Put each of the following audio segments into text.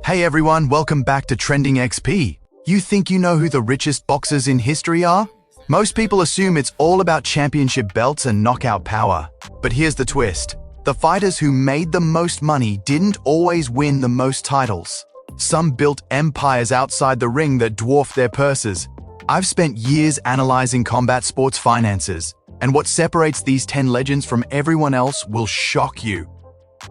Hey everyone, welcome back to Trending XP. You think you know who the richest boxers in history are? Most people assume it's all about championship belts and knockout power. But here's the twist. The fighters who made the most money didn't always win the most titles. Some built empires outside the ring that dwarfed their purses. I've spent years analyzing combat sports finances, and what separates these 10 legends from everyone else will shock you.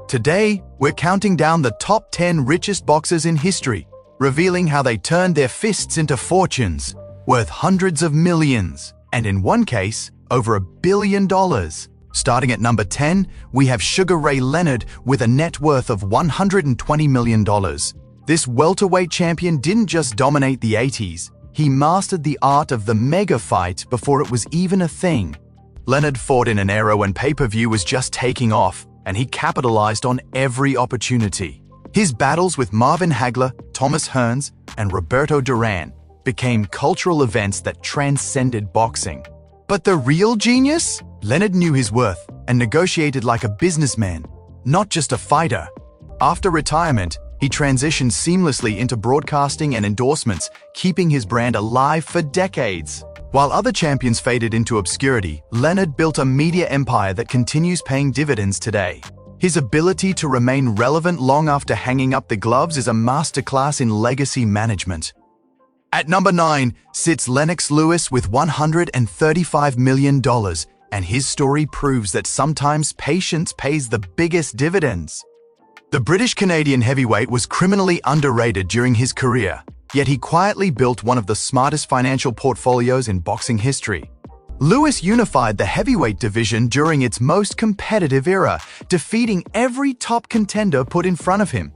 Today, we're counting down the top 10 richest boxers in history, revealing how they turned their fists into fortunes, worth hundreds of millions, and in one case, over $1 billion. Starting at number 10, we have Sugar Ray Leonard with a net worth of $120 million. This welterweight champion didn't just dominate the 80s, he mastered the art of the mega fight before it was even a thing. Leonard fought in an era when pay-per-view was just taking off, and he capitalized on every opportunity. His battles with Marvin Hagler, Thomas Hearns, and Roberto Duran became cultural events that transcended boxing. But the real genius? Leonard knew his worth and negotiated like a businessman, not just a fighter. After retirement, he transitioned seamlessly into broadcasting and endorsements, keeping his brand alive for decades. While other champions faded into obscurity, Leonard built a media empire that continues paying dividends today. His ability to remain relevant long after hanging up the gloves is a masterclass in legacy management. At number 9 sits Lennox Lewis with $135 million, and his story proves that sometimes patience pays the biggest dividends. The British-Canadian heavyweight was criminally underrated during his career, yet he quietly built one of the smartest financial portfolios in boxing history. Lewis unified the heavyweight division during its most competitive era, defeating every top contender put in front of him.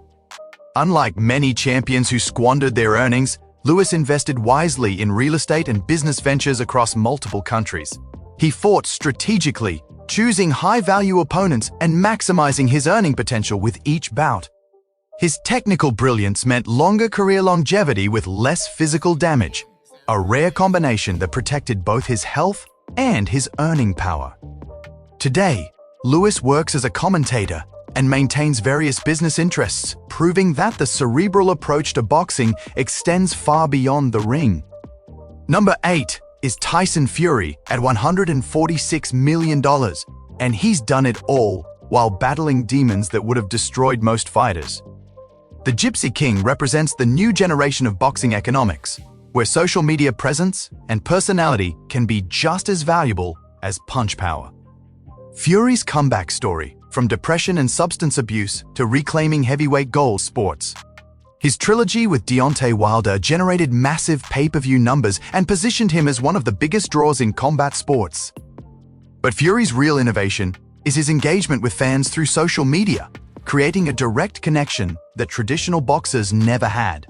Unlike many champions who squandered their earnings, Lewis invested wisely in real estate and business ventures across multiple countries. He fought strategically, choosing high-value opponents and maximizing his earning potential with each bout. His technical brilliance meant longer career longevity with less physical damage, a rare combination that protected both his health and his earning power. Today, Lewis works as a commentator and maintains various business interests, proving that the cerebral approach to boxing extends far beyond the ring. Number 8 is Tyson Fury at $146 million, and he's done it all while battling demons that would have destroyed most fighters. The Gypsy King represents the new generation of boxing economics, where social media presence and personality can be just as valuable as punch power. Fury's comeback story, from depression and substance abuse to reclaiming heavyweight gold sports. His trilogy with Deontay Wilder generated massive pay-per-view numbers and positioned him as one of the biggest draws in combat sports. But Fury's real innovation is his engagement with fans through social media, creating a direct connection that traditional boxers never had.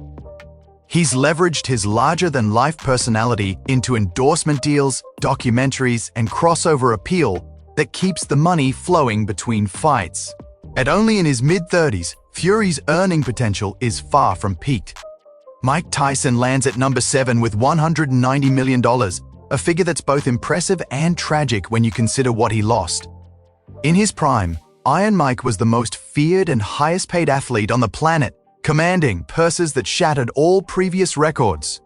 He's leveraged his larger-than-life personality into endorsement deals, documentaries, and crossover appeal that keeps the money flowing between fights. At only in his mid-30s, Fury's earning potential is far from peaked. Mike Tyson lands at number 7 with $190 million, a figure that's both impressive and tragic when you consider what he lost. In his prime, Iron Mike was the most feared and highest-paid athlete on the planet, commanding purses that shattered all previous records.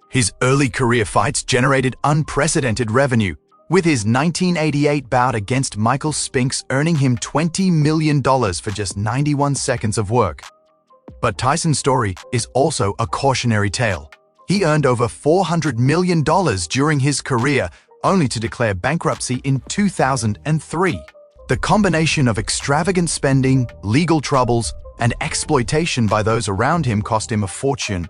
His early career fights generated unprecedented revenue, with his 1988 bout against Michael Spinks earning him $20 million for just 91 seconds of work. But Tyson's story is also a cautionary tale. He earned over $400 million during his career, only to declare bankruptcy in 2003. The combination of extravagant spending, legal troubles, and exploitation by those around him cost him a fortune.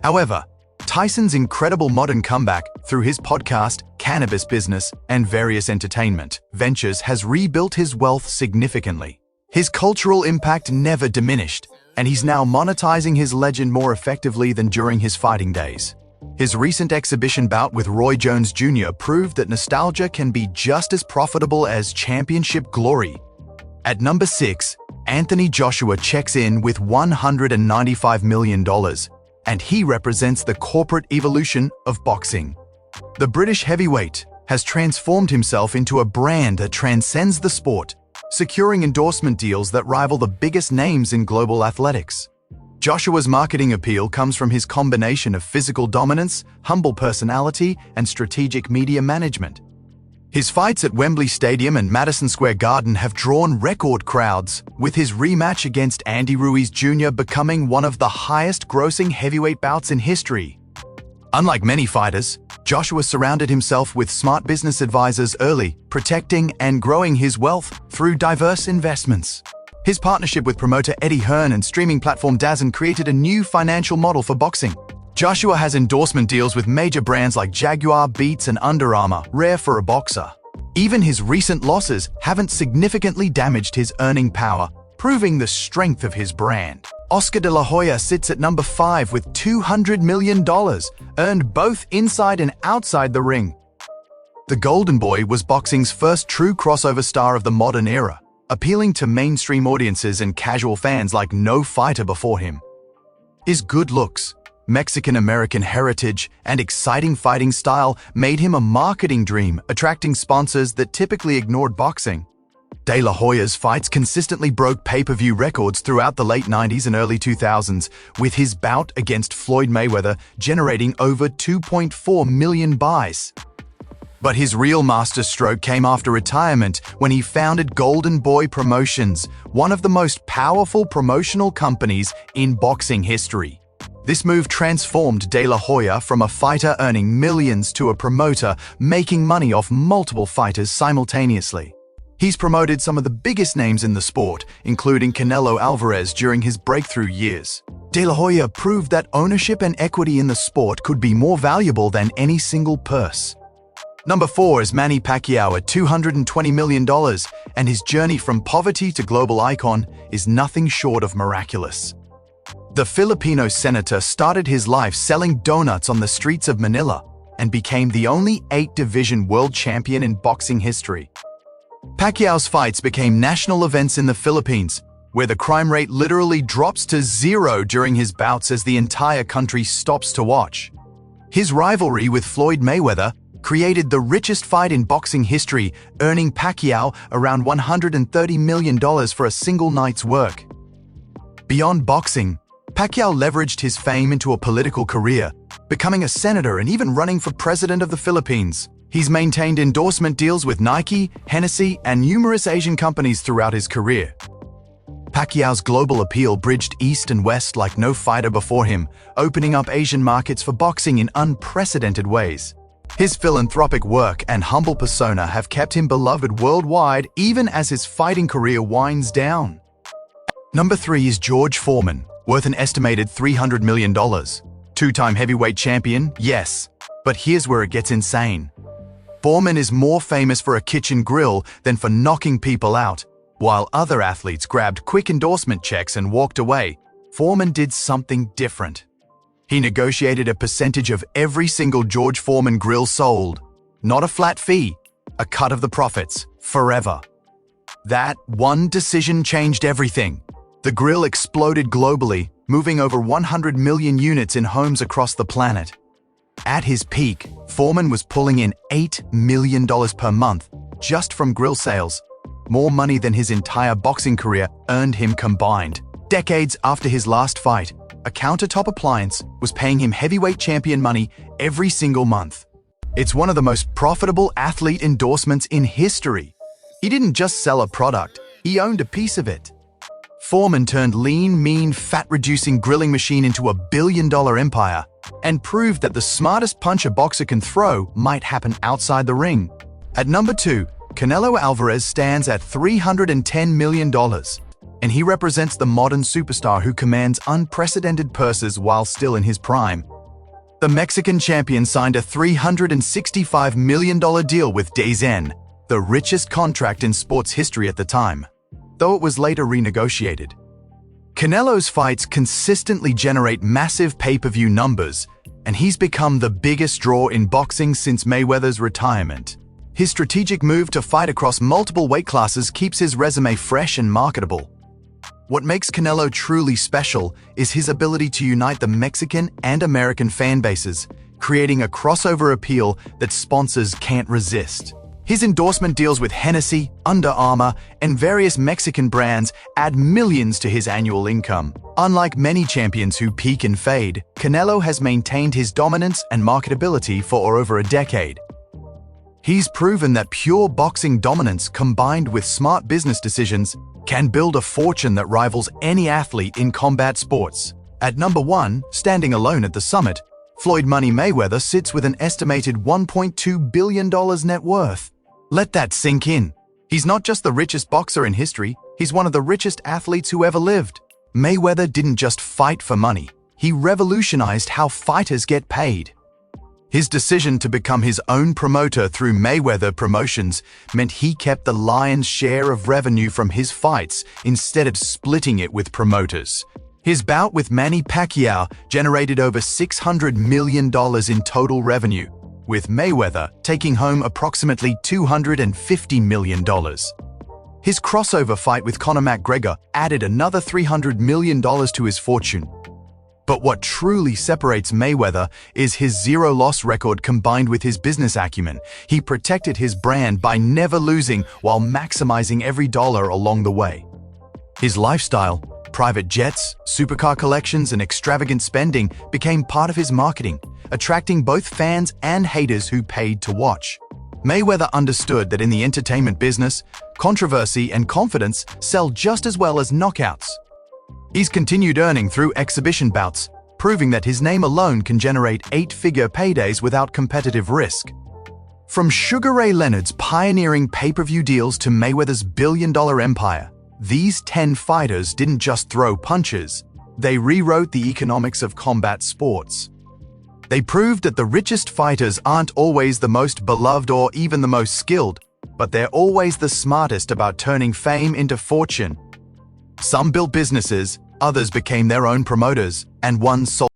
However, Tyson's incredible modern comeback through his podcast, cannabis business, and various entertainment ventures has rebuilt his wealth significantly. His cultural impact never diminished, and he's now monetizing his legend more effectively than during his fighting days. His recent exhibition bout with Roy Jones Jr. proved that nostalgia can be just as profitable as championship glory. At number 6, Anthony Joshua checks in with $195 million, and he represents the corporate evolution of boxing. The British heavyweight has transformed himself into a brand that transcends the sport, securing endorsement deals that rival the biggest names in global athletics. Joshua's marketing appeal comes from his combination of physical dominance, humble personality, and strategic media management. His fights at Wembley Stadium and Madison Square Garden have drawn record crowds, with his rematch against Andy Ruiz Jr. becoming one of the highest-grossing heavyweight bouts in history. Unlike many fighters, Joshua surrounded himself with smart business advisors early, protecting and growing his wealth through diverse investments. His partnership with promoter Eddie Hearn and streaming platform DAZN created a new financial model for boxing. Joshua has endorsement deals with major brands like Jaguar, Beats, and Under Armour, rare for a boxer. Even his recent losses haven't significantly damaged his earning power, proving the strength of his brand. Oscar de la Hoya sits at number 5 with $200 million, earned both inside and outside the ring. The Golden Boy was boxing's first true crossover star of the modern era, appealing to mainstream audiences and casual fans like no fighter before him. His good looks, Mexican-American heritage, and exciting fighting style made him a marketing dream, attracting sponsors that typically ignored boxing. De La Hoya's fights consistently broke pay-per-view records throughout the late 90s and early 2000s, with his bout against Floyd Mayweather generating over 2.4 million buys. But his real masterstroke came after retirement when he founded Golden Boy Promotions, one of the most powerful promotional companies in boxing history. This move transformed De La Hoya from a fighter earning millions to a promoter making money off multiple fighters simultaneously. He's promoted some of the biggest names in the sport, including Canelo Alvarez during his breakthrough years. De La Hoya proved that ownership and equity in the sport could be more valuable than any single purse. Number 4 is Manny Pacquiao at $220 million, and his journey from poverty to global icon is nothing short of miraculous. The Filipino senator started his life selling donuts on the streets of Manila and became the only 8-division world champion in boxing history. Pacquiao's fights became national events in the Philippines, where the crime rate literally drops to 0 during his bouts as the entire country stops to watch. His rivalry with Floyd Mayweather created the richest fight in boxing history, earning Pacquiao around $130 million for a single night's work. Beyond boxing, Pacquiao leveraged his fame into a political career, becoming a senator and even running for president of the Philippines. He's maintained endorsement deals with Nike, Hennessy, and numerous Asian companies throughout his career. Pacquiao's global appeal bridged East and West like no fighter before him, opening up Asian markets for boxing in unprecedented ways. His philanthropic work and humble persona have kept him beloved worldwide even as his fighting career winds down. Number 3 is George Foreman, worth an estimated $300 million. Two-time heavyweight champion, yes, but here's where it gets insane. Foreman is more famous for a kitchen grill than for knocking people out. While other athletes grabbed quick endorsement checks and walked away, Foreman did something different. He negotiated a percentage of every single George Foreman grill sold. Not a flat fee, a cut of the profits, forever. That one decision changed everything. The grill exploded globally, moving over 100 million units in homes across the planet. At his peak, Foreman was pulling in $8 million per month just from grill sales, more money than his entire boxing career earned him combined. Decades after his last fight, a countertop appliance was paying him heavyweight champion money every single month. It's one of the most profitable athlete endorsements in history. He didn't just sell a product, he owned a piece of it. Foreman turned lean, mean, fat-reducing grilling machine into a billion-dollar empire and proved that the smartest punch a boxer can throw might happen outside the ring. At number 2, Canelo Alvarez stands at $310 million, and he represents the modern superstar who commands unprecedented purses while still in his prime. The Mexican champion signed a $365 million deal with DAZN, the richest contract in sports history at the time, though it was later renegotiated. Canelo's fights consistently generate massive pay-per-view numbers, and he's become the biggest draw in boxing since Mayweather's retirement. His strategic move to fight across multiple weight classes keeps his resume fresh and marketable. What makes Canelo truly special is his ability to unite the Mexican and American fan bases, creating a crossover appeal that sponsors can't resist. His endorsement deals with Hennessy, Under Armour, and various Mexican brands add millions to his annual income. Unlike many champions who peak and fade, Canelo has maintained his dominance and marketability for over a decade. He's proven that pure boxing dominance combined with smart business decisions can build a fortune that rivals any athlete in combat sports. At number 1, standing alone at the summit, Floyd "Money" Mayweather sits with an estimated $1.2 billion net worth. Let that sink in. He's not just the richest boxer in history, he's one of the richest athletes who ever lived. Mayweather didn't just fight for money, he revolutionized how fighters get paid. His decision to become his own promoter through Mayweather Promotions meant he kept the lion's share of revenue from his fights instead of splitting it with promoters. His bout with Manny Pacquiao generated over $600 million in total revenue, with Mayweather taking home approximately $250 million. His crossover fight with Conor McGregor added another $300 million to his fortune. But what truly separates Mayweather is his zero-loss record combined with his business acumen. He protected his brand by never losing while maximizing every dollar along the way. His lifestyle, private jets, supercar collections, and extravagant spending became part of his marketing, attracting both fans and haters who paid to watch. Mayweather understood that in the entertainment business, controversy and confidence sell just as well as knockouts. He's continued earning through exhibition bouts, proving that his name alone can generate 8-figure paydays without competitive risk. From Sugar Ray Leonard's pioneering pay-per-view deals to Mayweather's billion-dollar empire, these 10 fighters didn't just throw punches, they rewrote the economics of combat sports. They proved that the richest fighters aren't always the most beloved or even the most skilled, but they're always the smartest about turning fame into fortune. Some built businesses, others became their own promoters, and one sold